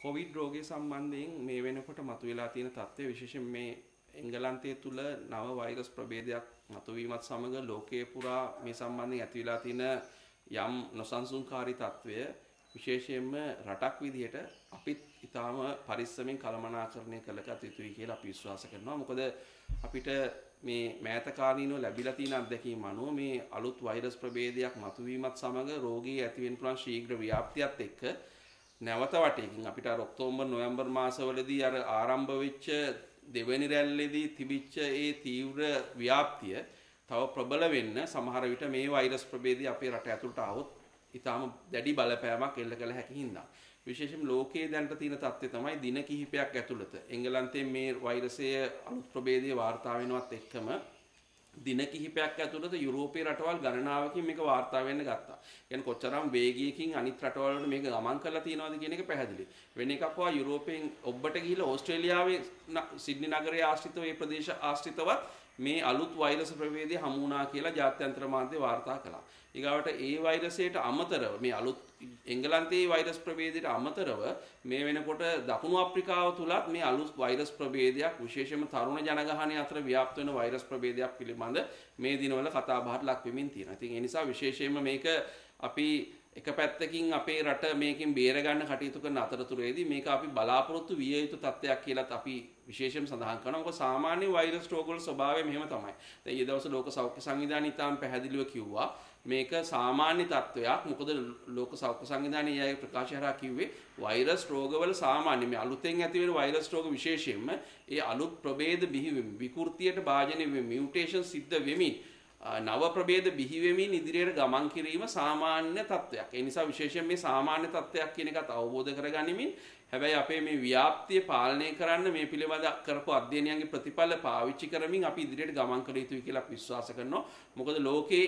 Covid රෝගය සම්බන්ධයෙන් මේ වෙනකොට මතුවලා තියෙන තත්ත්වය විශේෂයෙන් මේ එංගලන්තය තුළ නව වෛරස් ප්‍රභේදයක් මතුවීමත් සමග ලෝකයේ පුරා මේ සම්බන්ධයෙන් ඇතිවලා තියෙන යම් නොසන්සුන්කාරී තත්ත්වය විශේෂයෙන්ම රටක් විදිහට අපිත් ඊටාම පරිස්සමෙන් කළමනාකරණය කළ යුතුයි කියලා අපි විශ්වාස කරනවා. මොකද අපිට මේ මෑත කාලීනව ලැබිලා තියෙන අත්දැකීම් අනුව මේ අලුත් වෛරස් ප්‍රභේදයක් මතුවීමත් සමග රෝගී ඇතිවෙන්න පුළුවන් ශීඝ්‍ර ව්‍යාප්තියත් එක්ක නැවත වටේකින් අපිට ඔක්තෝබර් නොවැම්බර් මාසවලදී අර ආරම්භ වෙච්ච දෙවෙනි රැල්ලේදී තිබිච්ච ඒ තීව්‍ර ව්‍යාප්තිය තව ප්‍රබල වෙන්න සමහර විට මේ වෛරස් ප්‍රභේදය අපේ රට ඇතුළට આવොත් ඊටාම දැඩි බලපෑමක් එල්ල කළ හැකි හින්දා විශේෂයෙන් ලෝකයේ දැනට තියෙන තත්ත්වය තමයි දින කිහිපයක් ඇතුළත එංගලන්තයේ මේ වෛරසයේ අලුත් ප්‍රභේදය වාර්තා වෙනවත් එක්කම දින කිහිපයක් ඇතුළත යුරෝපීය රටවල් ගණනාවකින් මේක වාර්තා වෙන්න ගත්තා. කියන්නේ කොච්චරම් වේගයකින් අනිත් රටවල් වලට මේක ගමන් කරලා තියෙනවද කියන එක පැහැදිලි. වෙන එකක් වා යුරෝපයෙන් ඔබට ගිහිල්ලා ඕස්ට්‍රේලියාවේ සිඩ්නි නගරයේ ආශ්‍රිතව මේ ප්‍රදේශ ආශ්‍රිතවත් මේ අලුත් වෛරස් ප්‍රභේදය හමු වුණා කියලා ජාත්‍යන්තර මාධ්‍ය වාර්තා කළා. ඊගාවට ඒ වෛරසයට අමතරව මේ අලුත් එංගලන්තයේ වෛරස් ප්‍රභේදයට අමතරව මේ වෙනකොට දකුණු අප්‍රිකාව තුලත් මේ අලුත් වෛරස් ප්‍රභේදයක් විශේෂයෙන්ම තරුණ ජනගහනය අතර ව්‍යාප්ත වෙන වෛරස් ප්‍රභේදයක් පිළිබඳ මේ දිනවල කතා බහට ලක් වෙමින් තියෙනවා. ඉතින් ඒ නිසා විශේෂයෙන්ම මේක අපි එක පැත්තකින් අපේ රට මේකෙන් බේර ගන්න කටයුතු කරන අතරතුරේදී මේක අපි බලාපොරොත්තු විය යුතු තත්ත්වයක් කියලාත් අපි විශේෂයෙන් සඳහන් කරනවා. මොකද සාමාන්‍ය වෛරස් රෝගවල ස්වභාවය මෙහෙම තමයි. දැන් ඊ දවස් ලෝක සෞඛ්‍ය සංවිධානය ඉතාම පැහැදිලිව කිව්වා මේක සාමාන්‍ය තත්ත්වයක්. මොකද ලෝක සෞඛ්‍ය සංවිධානයේ යාගේ ප්‍රකාශය හරහා කිව්වේ වෛරස් රෝගවල සාමාන්‍ය මේ අලුතෙන් ඇතිවෙන වෛරස් රෝග විශේෂයෙන්ම ඒ අලුත් ප්‍රභේද බිහිවෙමින් විකෘතියට භාජනය වෙමින් මියුටේෂන් සිද්ධ වෙමින් නව ප්‍රභේද බිහි වෙමින් ඉදිරියට ගමන් කිරීම සාමාන්‍ය තත්ත්වයක්. ඒ නිසා විශේෂයෙන් මේ සාමාන්‍ය තත්ත්වයක් කියන එකත් අවබෝධ කරගනිමින් හැබැයි අපේ මේ ව්‍යාප්තිය පාලනය කරන්න මේ පිළිබඳ කරපු අධ්‍යයනයන්ගේ ප්‍රතිඵල පාවිච්චි කරමින් අපි ඉදිරියට ගමන් කළ යුතුයි කියලා අපි විශ්වාස කරනවා. මොකද ලෝකේ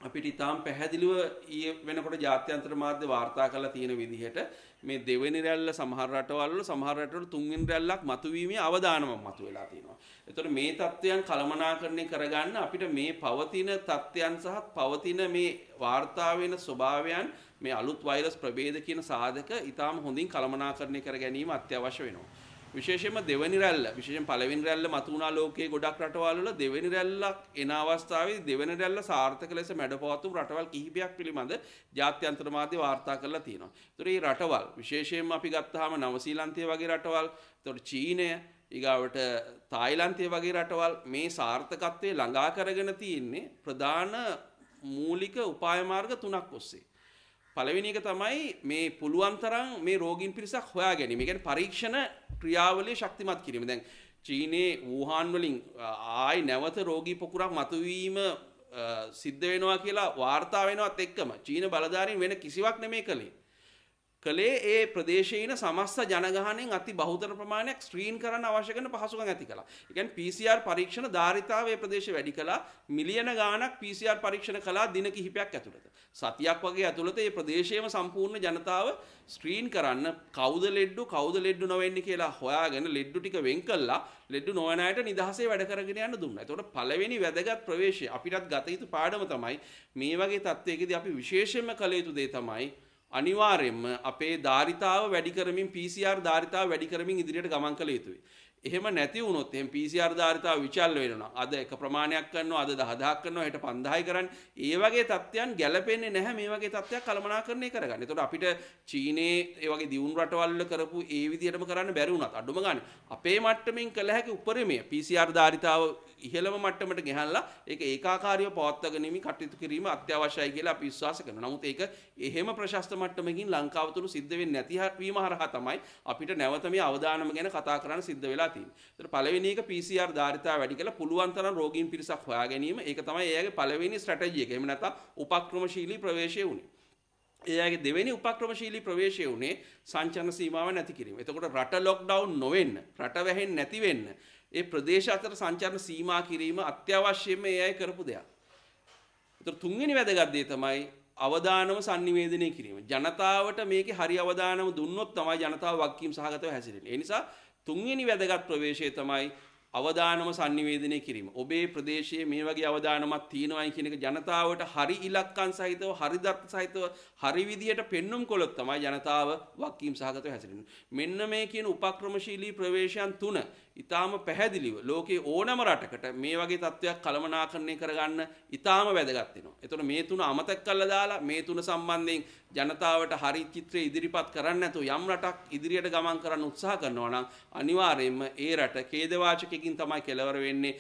අපිට ඊටාම් පැහැදිලිව ඊයේ වෙනකොට ජාත්‍යන්තර මාධ්‍ය වාර්තා කරලා තියෙන විදිහට මේ දෙවෙනි රැල්ල සමහර රටවල් වල සමහර රටවල තුන්වෙනි රැල්ලක් මතුවීමේ අවදානමක් මතුවලා තියෙනවා. ඒතකොට මේ தත්ත්වයන් කළමනාකරණය කරගන්න අපිට මේ පවතින தත්ත්වයන් සහ පවතින මේ වාර්තා වෙන ස්වභාවයන් මේ අලුත් වෛරස් ප්‍රභේද කියන සාධක ඊටාම් හොඳින් කළමනාකරණය කර ගැනීම අත්‍යවශ්‍ය වෙනවා. විශේෂයෙන්ම දෙවෙනි රැල්ල විශේෂයෙන් පළවෙනි රැල්ල මතුණා ලෝකයේ ගොඩක් රටවල් වල දෙවෙනි රැල්ලක් එන අවස්ථාවේදී දෙවෙනි රැල්ල සාර්ථක ලෙස මැඩපවතුම් රටවල් කිහිපයක් පිළිබඳ ජාත්‍යන්තර මාධ්‍ය වාර්තා කරලා තියෙනවා. ඒතර මේ රටවල් විශේෂයෙන්ම අපි ගත්තාම නවසීලන්තය වගේ රටවල්, ඒතර චීනය, ඊගාවට තායිලන්තය වගේ රටවල් මේ සාර්ථකත්වයේ ළඟා කරගෙන තියෙන්නේ ප්‍රධාන මූලික උපාය මාර්ග තුනක් ඔස්සේ. පළවෙනි එක තමයි මේ පුළුවන් තරම් මේ රෝගීන් පිරිසක් හොයා ගැනීම. ඒ කියන්නේ පරීක්ෂණ ක්‍රියාවලිය ශක්තිමත් කිරීම. දැන් චීනයේ වුහාන් වලින් ආයි නැවත රෝගී පොකුරක් මතුවීම සිද්ධ වෙනවා කියලා වාර්තා වෙනවත් එක්කම චීන බලධාරීන් වෙන කිසිවක් නෙමෙයි කළේ ඒ ප්‍රදේශයේ ඉන සමස්ත ජනගහනයෙන් අති බහුතර ප්‍රමාණයක් ස්ක්‍රීන් කරන්න අවශ්‍ය කරන පහසුකම් ඇති කළා. ඒ කියන්නේ PCR පරීක්ෂණ ධාරිතාව ඒ ප්‍රදේශයේ වැඩි කළා. මිලියන ගාණක් PCR පරීක්ෂණ කළා දින කිහිපයක් ඇතුළත. සතියක් වගේ ඇතුළත මේ ප්‍රදේශයේම සම්පූර්ණ ජනතාව ස්ක්‍රීන් කරන්න කවුද ලෙඩ්ඩු නොවෙන්නේ කියලා හොයාගෙන ලෙඩ්ඩු ටික වෙන් කළා. ලෙඩ්ඩු නොවන අයට නිදහසේ වැඩ කරගෙන යන්න දුන්නා. ඒතකොට පළවෙනි වැදගත් ප්‍රවේශය අපිටත් ගත යුතු පාඩම තමයි මේ වගේ තත්ත්වයකදී අපි විශේෂයෙන්ම කළ යුතු දේ තමයි අනිවාර්යයෙන්ම අපේ ධාරිතාව වැඩි කරමින් PCR ධාරිතාව වැඩි කරමින් ඉදිරියට ගමන් කළ යුතුයි. එහෙම නැති වුණොත් එහෙනම් PCR ධාරිතාව විචල් වෙනවා. අද එක ප්‍රමාණයක් කරනවා, අද 10000ක් කරනවා, හෙට 5000යි කරන්නේ. ඒ වගේ තත්ත්වයන් ගැලපෙන්නේ නැහැ මේ වගේ තත්ත්වයක් කළමනාකරණය කරගන්න. ඒතකොට අපිට චීනයේ ඒ වගේ දියුණු රටවල් වල කරපු ඒ විදිහටම කරන්න බැරි වුණත් අඩුම ගානේ අපේ මට්ටමින් කළ හැකි උපරිමය PCR ධාරිතාව ඉහළම මට්ටමට ගෙනල්ලා ඒක ඒකාකාරීව පවත්වාගෙන යමින් කටයුතු කිරීම අත්‍යවශ්‍යයි කියලා අපි විශ්වාස කරනවා. නමුත් ඒක එහෙම ප්‍රශස්ත මට්ටමකින් ලංකාව තුළ සිද්ධ වෙන්නේ නැති වීම හරහා තමයි අපිට නැවත මේ අවදානම ගැන කතා කරන්න සිද්ධ වෙලා තියෙන්නේ. ඒතර පළවෙනි එක PCR ධාරිතාව වැඩි කරලා පුළුවන් තරම් රෝගීන් පිරිසක් හොයා ගැනීම. ඒක තමයි එයාගේ පළවෙනි ස්ට්‍රැටජි එක. එහෙම නැත්නම් උපක්‍රමශීලී ප්‍රවේශය උනේ. එයාගේ දෙවෙනි උපක්‍රමශීලී ප්‍රවේශය උනේ සංචරණ සීමාව නැති කිරීම. එතකොට රට ලොක්ඩවුන් නොවෙන්න, රට වැහෙන්නේ නැති වෙන්න ඒ ප්‍රදේශ අතර සංචාරන සීමා කිරීම අත්‍යවශ්‍යම ඒ අය කරපු දෙයක්. ඒතර තුන්වෙනි වැදගත් දේ තමයි අවදානම sannivedanaya කිරීම. ජනතාවට මේකේ හරි අවදානම දුන්නොත් තමයි ජනතාව වගකීම් සහගතව හැසිරෙන්නේ. ඒ නිසා තුන්වෙනි වැදගත් ප්‍රවේශය තමයි අවදානම sannivedanaya කිරීම. ඔබේ ප්‍රදේශයේ මේ වගේ අවදානමක් තියෙනවායි කියන එක ජනතාවට හරි ඉලක්කම් සහිතව, හරි දර්ථ සහිතව, හරි විදියට පෙන්눔 කළොත් තමයි ජනතාව වක්කීම් සහගතව හැසිරෙන්නේ. මෙන්න මේ කියන උපක්‍රමශීලී ප්‍රවේශයන් තුන ඊටාම පැහැදිලිව ලෝකේ ඕනම රටකට මේ වගේ තත්ත්වයක් කළමනාකරණය කරගන්න ඊටාම වැදගත් වෙනවා. එතකොට මේ තුන අමතක කරලා දාලා මේ තුන සම්බන්ධයෙන් ජනතාවට හරි චිත්‍රය ඉදිරිපත් කරන්න නැතුව යම් රටක් ඉදිරියට ගමන් කරන්න උත්සාහ කරනවා නම් අනිවාර්යයෙන්ම ඒ රට ඛේදවාචකකින් තමයි කෙලවර වෙන්නේ.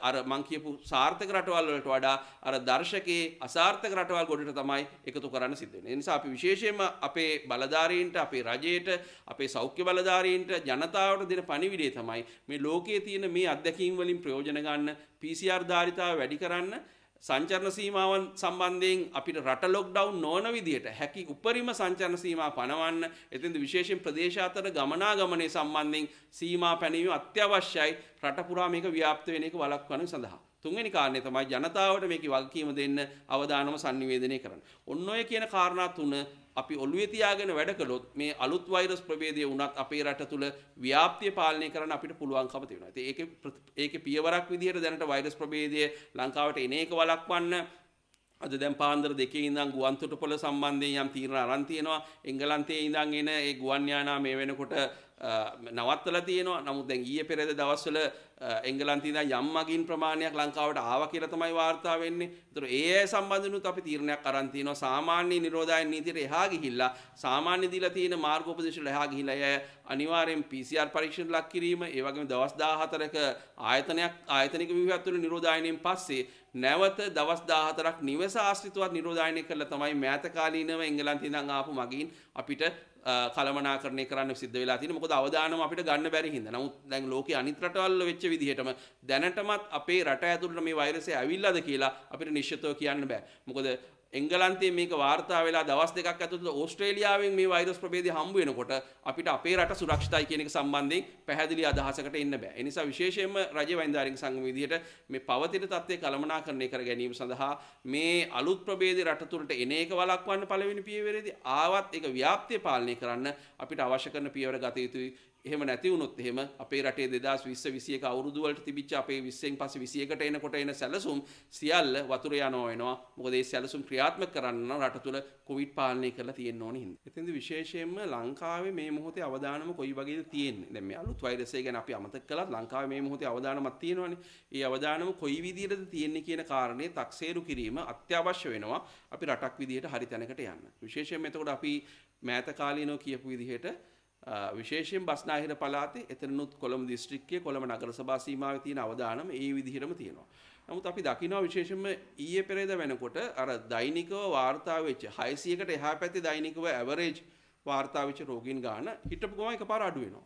අර මං කියපු සාර්ථක රටවල් වලට වඩා අර දර්ශකයේ අසාර්ථක රටවල් ගොඩට තමයි එකතු කරන්න සිද්ධ වෙන්නේ. ඒ නිසා අපි විශේෂයෙන්ම අපේ බලධාරීන්ට, අපේ රජයට, අපේ සෞඛ්‍ය බලධාරීන්ට ජනතාවට දෙන පණිවිඩය තමයි මේ ලෝකයේ තියෙන මේ අත්දැකීම් වලින් ප්‍රයෝජන ගන්න, PCR ධාරිතාව වැඩි කරන්න, සංචරණ සීමාවන් සම්බන්ධයෙන් අපිට රට ලොක්ඩවුන් නොවන විදිහට හැකි උපරිම සංචරණ සීමා පනවන්න. එතෙන්ද විශේෂයෙන් ප්‍රදේශ අතර ගමනාගමනයේ සම්බන්ධයෙන් සීමා පැනවීම අත්‍යවශ්‍යයි. රට පුරා මේක ව්‍යාප්ත වෙන එක වළක්වන්න සඳහා. තුන්වෙනි කාරණේ තමයි ජනතාවට මේකේ වගකීම දෙන්න, අවදානම sannivedanaya කරන්න. ඔන්න ඔය කියන කාරණා තුන අපි ඔළුවේ තියාගෙන වැඩ කළොත් මේ අලුත් වෛරස් ප්‍රභේදය වුණත් අපේ රට තුල ව්‍යාප්තිය පාලනය කරන්න අපිට පුළුවන්කම තියෙනවා. ඉතින් ඒකේ පියවරක් විදිහට දැනට වෛරස් ප්‍රභේදය ලංකාවට එන එක වළක්වන්න අද දැන් පාන්දර 2 ඉඳන් ගුවන් තොටුපොළ සම්බන්ධයෙන් යම් තීරණ අරන් තියෙනවා. එංගලන්තයේ ඉඳන් එන ඒ ගුවන් යානා මේ වෙනකොට නවත්තලා තියෙනවා. නමුත් දැන් ඊයේ පෙරේද දවස්වල එංගලන්තයේ ඉඳන් යම් මගින් ප්‍රමාණයක් ලංකාවට ආවා කියලා තමයි වාර්තා වෙන්නේ. ඒතර ඒ අය සම්බන්ධනුත් අපි තීරණයක් අරන් තියෙනවා. සාමාන්‍ය නිරෝධායන නීතියට එහා ගිහිල්ලා සාමාන්‍ය දීලා තියෙන මාර්ගෝපදේශ වල එහා ගිහිල්ලා අය අනිවාර්යෙන් PCR පරීක්ෂණ ලක් කිරීම, ඒ වගේම දවස් 14ක ආයතනික විවහත් වල නිරෝධායනයෙන් පස්සේ නැවත දවස් 14ක් නිවස ආශ්‍රිතවත් නිරෝධායනය කළා තමයි මෑත කාලීනව එංගලන්තයේ ඉඳන් ආපු මගින් අපිට කළමනාකරණය කරන්න සිද්ධ වෙලා තියෙනවා. මොකද අවදානම අපිට ගන්න බැරි හින්දා. නමුත් දැන් ලෝකයේ අනිත් රටවල් වල වෙච්ච විදිහටම දැනටමත් අපේ රට ඇතුළට මේ වෛරසය ඇවිල්ලාද කියලා අපිට නිශ්චිතව කියන්න බෑ. මොකද එංගලන්තයේ මේක වාර්තා වෙලා දවස් දෙකක් ඇතුළත ඕස්ට්‍රේලියාවෙන් මේ වෛරස් ප්‍රභේදය හම්බ වෙනකොට අපිට අපේ රට සුරක්ෂිතයි කියන එක සම්බන්ධයෙන් පැහැදිලි අදහසකට එන්න බෑ. ඒ නිසා විශේෂයෙන්ම රජ වෛද්‍යාරික සංගම විදිහට මේ පවතින තත්ත්වය කළමනාකරණය කර ගැනීම සඳහා මේ අලුත් ප්‍රභේදය රට තුළට එන එක වළක්වන්න පළවෙනි පියවරේදී ආවත් ඒක ව්‍යාප්තිය පාලනය කරන්න අපිට අවශ්‍ය කරන පියවර ගත යුතුයි. එහෙම නැති වුණොත් එහෙම අපේ රටේ 2020 21 අවුරුදු වලට තිබිච්ච අපේ 20න් පස්සේ 21කට එනකොට එන සැලසුම් සියල්ල වතුර යනවා වෙනවා. මොකද ඒ සැලසුම් ක්‍රියාත්මක කරන්න නම් රට තුල කොවිඩ් පාලනය කරලා තියෙන්න ඕනේ හින්දා. එතෙන්ද විශේෂයෙන්ම ලංකාවේ මේ මොහොතේ අවදානම කොයි වගේද තියෙන්නේ? දැන් මේ අලුත් වෛරසය ගැන අපි අමතක කළත් ලංකාවේ මේ මොහොතේ අවදානමක් තියෙනවානේ. ඒ අවදානම කොයි විදිහටද තියෙන්නේ කියන කාරණේ තක්සේරු කිරීම අත්‍යවශ්‍ය වෙනවා අපි රටක් විදිහට හරි තැනකට යන්න. විශේෂයෙන්ම එතකොට අපි මෑත කාලීනව කියපු විදිහට විශේෂයෙන් බස්නාහිර පළාතේ එතනනුත් කොළඹ දිස්ත්‍රික්කයේ කොළඹ නගර සභා සීමාවේ තියෙන අවදානම ඒ විදිහටම තියෙනවා. නමුත් අපි දකිනවා විශේෂයෙන්ම ඊයේ පෙරේද වෙනකොට අර දෛනිකව වාර්තා වෙච්ච 600කට එහා පැත්තේ දෛනිකව ඇවරේජ් වාර්තා වෙච්ච රෝගීන් ගාන හිටපු ගමන් එකපාර අඩු වෙනවා.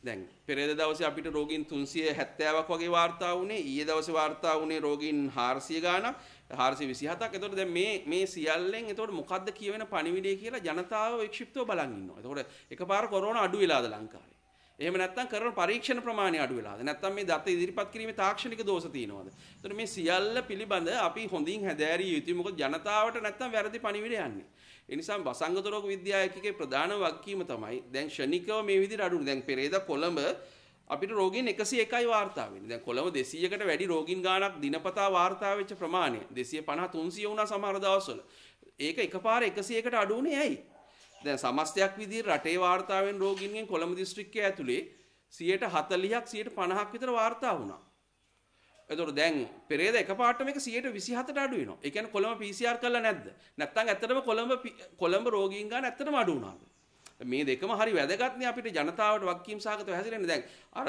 දැන් පෙරේද දවසේ අපිට රෝගීන් 370ක් වගේ වාර්තා වුණේ. ඊයේ දවසේ වාර්තා වුණේ රෝගීන් 400 ගානක්. 427ක්. එතකොට දැන් මේ සියල්ලෙන් එතකොට මොකද්ද කියවෙන පණිවිඩය කියලා ජනතාව වික්ෂිප්තව බලන් ඉන්නවා. එතකොට එකපාර කොරෝනා අඩු වෙලාද ලංකාවේ? එහෙම නැත්නම් කරන පරීක්ෂණ ප්‍රමාණය අඩු වෙලාද? නැත්නම් මේ දත ඉදිරිපත් කිරීමේ තාක්ෂණික දෝෂ තියෙනවද? එතකොට මේ සියල්ල පිළිබඳ අපි හොඳින් හැදෑරිය යුතුයි. මොකද ජනතාවට නැත්නම් වැරදි පණිවිඩ යන්නේ. ඒ නිසා වසංගත රෝග විද්‍යාවකගේ ප්‍රධාන වගකීම තමයි දැන් ක්ෂණිකව මේ විදිහට අඩු. දැන් පෙරේද කොළඹ අපිට රෝගීන් 101යි වාර්තා වෙන්නේ. දැන් කොළඹ 200කට වැඩි රෝගීන් ගාණක් දිනපතා වාර්තා වෙච්ච ප්‍රමාණය 250 300 වුණා සමහර දවස්වල. ඒක එකපාර 101කට අඩු වුණේ ඇයි? දැන් සමස්තයක් විදිහට රටේ වාර්තා වෙන රෝගීන්ගෙන් කොළඹ දිස්ත්‍රික්කයේ ඇතුලේ 40%ක් 50%ක් විතර වාර්තා වුණා. එතකොට දැන් පෙරේද එකපාරට මේක 127ට අඩු වෙනවා. ඒ කියන්නේ කොළඹ PCR කළා නැද්ද? නැත්නම් ඇත්තටම කොළඹ රෝගීන් ගාන ඇත්තටම අඩු වුණාද? මේ දෙකම හරි වැදගත්නේ අපිට ජනතාවට වක්කීම් සහගතව හැසිරෙන්න. දැන් අර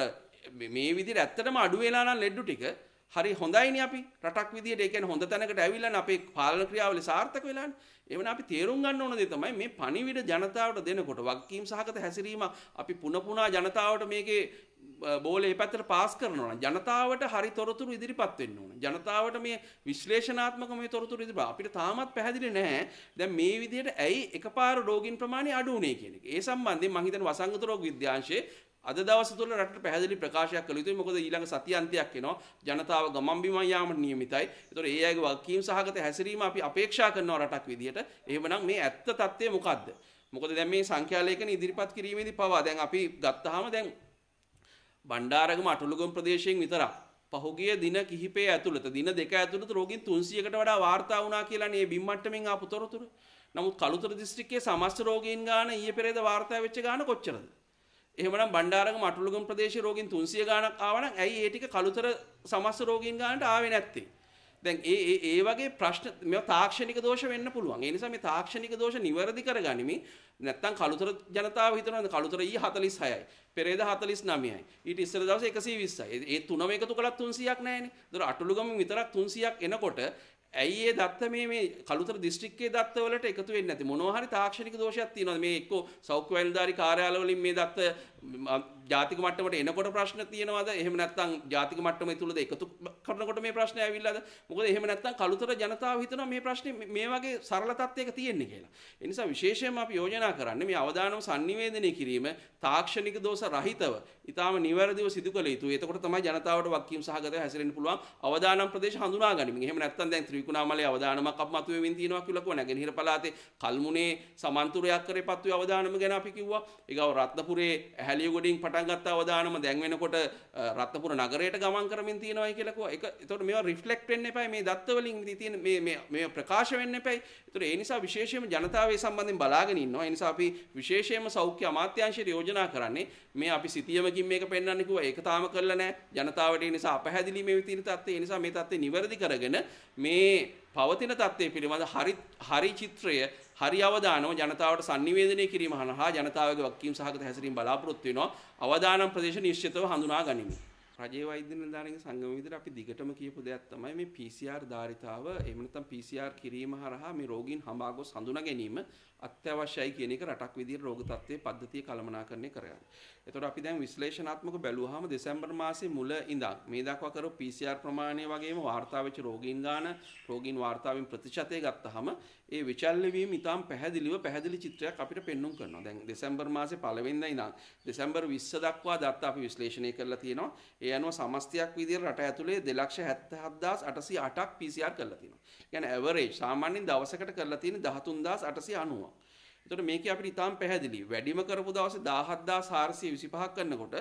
මේ විදිහට ඇත්තටම අඩු වෙලා නම් ලෙඩු ටික හරි හොඳයිනේ අපි රටක් විදිහට. ඒ කියන්නේ හොඳ තැනකට ඇවිල්ලානේ අපේ පාලන ක්‍රියාවලිය සාර්ථක වෙලානේ. එවන අපි තේරුම් ගන්න ඕන දේ තමයි මේ පණිවිඩ ජනතාවට දෙනකොට වක්කීම් සහගත හැසිරීම අපි පුනා ජනතාවට මේකේ බෝලේ පැත්තට පාස් කරනවා නම් ජනතාවට හරි තොරතුරු ඉදිරිපත් වෙන්න ඕන. ජනතාවට මේ විශ්ලේෂණාත්මක මේ තොරතුරු ඉදිරිපත් අපිට තාමත් පැහැදිලි නැහැ. දැන් මේ විදිහට ඇයි එකපාර රෝගීන් ප්‍රමාණය අඩු වුනේ කියන එක. ඒ සම්බන්ධයෙන් මම හිතන්නේ වසංගත රෝග විද්‍යාංශයේ අද දවස් තුල රටට පැහැදිලි ප්‍රකාශයක් කළ යුතුයි. මොකද ඊළඟ සතිය අන්තයක් එනවා. ජනතාව ගමන් බිමන් යාමට නියමිතයි. ඒතකොට ඒ අයගේ වගකීම් සහගත හැසිරීම අපි අපේක්ෂා කරනවා රටක් විදිහට. එහෙමනම් මේ ඇත්ත තත්ත්වය මොකද්ද? මොකද දැන් මේ සංඛ්‍යා ලේඛන ඉදිරිපත් කිරීමේදී පවා දැන් අපි ගත්තාම දැන් බණ්ඩාරගම අටලුගම ප්‍රදේශයෙන් විතරක් පහුගිය දින කිහිපය ඇතුළත දින දෙක ඇතුළත රෝගීන් 300කට වඩා වාර්තා වුණා කියලා මේ බිම් මට්ටමින් ආපු තොරතුරු. නමුත් කළුතර දිස්ත්‍රික්කයේ සමස්ත රෝගීන් ගාන ඊයේ පෙරේද වාර්තා වෙච්ච ගාන කොච්චරද? එහෙමනම් බණ්ඩාරගම අටලුගම ප්‍රදේශයේ රෝගීන් 300 ගානක් ආවනම් ඇයි ඒ ටික කළුතර සමස්ත රෝගීන් ගානට ආවේ නැත්තේ? දැන් ඒ වගේ ප්‍රශ්න මේවා තාක්ෂණික දෝෂ වෙන්න පුළුවන්. ඒ නිසා මේ තාක්ෂණික දෝෂ නිවැරදි කරගනිමින් නැත්තම් කළුතර ජනතාව හිතනවා කළුතර ඊ 46යි. පෙරේද 49යි. ඊට ඉස්සර දවසේ 120යි. ඒ තුනම එකතු කළත් 300ක් නැහැනේ. ඒතර අටලුගම විතරක් 300ක් එනකොට ඇයි ඒ දත්ත මේ කළුතර දිස්ත්‍රික්කයේ දත්ත වලට එකතු වෙන්නේ නැති මොනවා හරි තාක්ෂණික දෝෂයක් තියෙනවද මේ එක්ක සෞඛ්‍ය වෛද්‍යධාරී කාර්යාල වලින් මේ දත්ත ජාතික මට්ටමට එනකොට ප්‍රශ්න තියෙනවද එහෙම නැත්නම් ජාතික මට්ටමේ තුලද එකතු කරනකොට මේ ප්‍රශ්නේ ඇවිල්ලාද මොකද එහෙම නැත්නම් කළුතර ජනතාව හිතනවා මේ ප්‍රශ්නේ මේ වගේ සරල තත්ත්වයක තියෙන්නේ කියලා ඒ නිසා විශේෂයෙන්ම අපි යෝජනා කරන්නේ මේ අවදානම sannivedanaya කිරීම තාක්ෂණික දෝෂ රහිතව ඊටාම නිවැරදිව සිදු කළ යුතුයි එතකොට තමයි ජනතාවට වක්කීම් සහගතව හැසිරෙන්න පුළුවන් අවදානම් ප්‍රදේශ හඳුනා ගනිමින් එහෙම නැත්නම් දැන් ත්‍රිකුණාමලයේ අවදානමක් අපමතු වෙමින් තියෙනවා කියලා කිව්වා නැගෙනහිර පළාතේ කල්මුනේ සමන්තුරයක් කරේ පත්වි අවදානම ගැන අපි කිව්වා ඒගව රත්නපුරේ ඇහැලියගොඩින් පටන් ගත්ත අවදානම දැන් වෙනකොට රත්නපුර නගරයට ගමන් කරමින් තියෙනවායි කියලා කිව්වා ඒක එතකොට මේවා රිෆ්ලෙක්ට් වෙන්න එපා මේ දත්ත වලින් තියෙන මේ ප්‍රකාශ වෙන්න එපා එතකොට ඒ නිසා විශේෂයෙන්ම ජනතාව ඒ සම්බන්ධයෙන් බලාගෙන ඉන්නවා ඒ නිසා අපි විශේෂයෙන්ම සෞඛ්‍ය අමාත්‍යාංශයට යෝජනා කරන්නේ මේ අපි සිතියමකින් මේක පෙන්වන්න කිව්වා ඒක තාම කරලා නැහැ ජනතාවට ඒ නිසා අපහැදිලි මේ විදිහට තත්ත්වය ඒ නිසා මේ තත්ත්වය නිවැරදි කරගෙන මේ පවතින තත්ත්වය පිළිබඳ හරි චිත්‍රය හරි අවදානම ජනතාවට sannivedanaya කිරීම හරහා ජනතාවගේ වක්කීම් සහගත හැසිරීම බලාපොරොත්තු වෙනවා අවදානම් ප්‍රදේශ නිශ්චිතව හඳුනා ගනිමු රජයේ වෛද්‍ය නිලධාරීන්ගේ සංගම විදිහට අපි දිගටම කියපු දෙයක් තමයි මේ PCR ධාරිතාව එහෙම නැත්නම් PCR කිරීම හරහා මේ රෝගීන් හඹා ගොස් හඳුනා ගැනීම අත්‍යවශ්‍යයි කියන එක රටක් විදිහට රෝග තත්ත්වයේ පද්ධතිය කළමනාකරණය කරගන්න. එතකොට අපි දැන් විශ්ලේෂණාත්මක බැලුවාම දෙසැම්බර් මාසයේ මුල ඉඳන් මේ දක්වා කරපු PCR ප්‍රමාණය වගේම වාර්තා වෙච්ච රෝගීන් ගාන රෝගීන් වාර්තාවෙන් ප්‍රතිශතය ගත්තාම ඒ විචල්්‍ය වීම ඉතාම පැහැදිලි චිත්‍රයක් අපිට පෙන්වන්න කරනවා. දැන් දෙසැම්බර් මාසේ පළවෙනිදා ඉඳන් දෙසැම්බර් 20 දක්වා දත්ත අපි විශ්ලේෂණය කරලා තියෙනවා. ඒ අනුව සමස්තයක් විදිහට රට ඇතුලේ 277808ක් PCR කරලා තියෙනවා. කියන්නේ ඇවරේජ් සාමාන්‍යයෙන් දවසකට කරලා තියෙන 13890ක්. එතකොට මේකේ අපිට ඉතාම පැහැදිලි වැඩිම කරපු දවසේ 17425ක් කරනකොට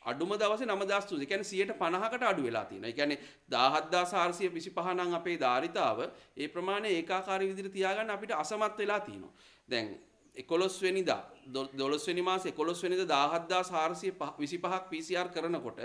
අඩුම දවසේ 9300 ඒ කියන්නේ 150කට අඩු වෙලා තියෙනවා. ඒ කියන්නේ 17425 නම් අපේ ධාරිතාව ඒ ප්‍රමාණය ඒකාකාරී විදිහට තියාගන්න අපිට අසමත් වෙලා තියෙනවා. දැන් 11 වෙනිදා 12 වෙනි මාසේ 11 වෙනිදා 17425ක් PCR කරනකොට